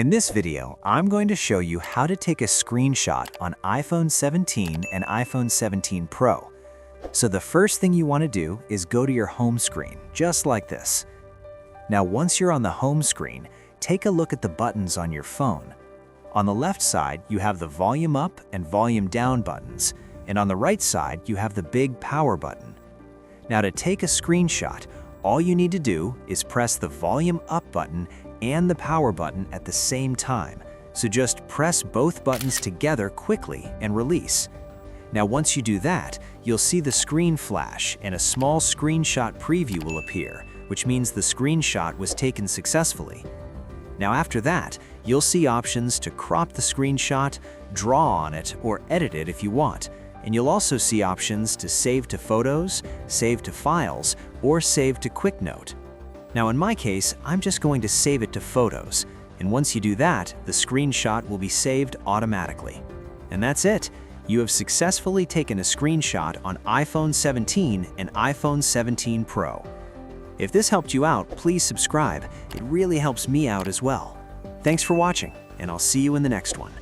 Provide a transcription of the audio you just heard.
In this video, I'm going to show you how to take a screenshot on iPhone 17 and iPhone 17 Pro. So the first thing you want to do is go to your home screen, just like this. Now once you're on the home screen, take a look at the buttons on your phone. On the left side, you have the volume up and volume down buttons, and on the right side, you have the big power button. Now to take a screenshot, all you need to do is press the volume up button and the power button at the same time. So just press both buttons together quickly and release. Now once you do that, you'll see the screen flash and a small screenshot preview will appear, which means the screenshot was taken successfully. Now after that, you'll see options to crop the screenshot, draw on it, or edit it if you want. And you'll also see options to save to photos, save to files, or save to Quick Note. Now in my case, I'm just going to save it to photos. And once you do that, the screenshot will be saved automatically. And that's it. You have successfully taken a screenshot on iPhone 17 and iPhone 17 Pro. If this helped you out, please subscribe. It really helps me out as well. Thanks for watching, and I'll see you in the next one.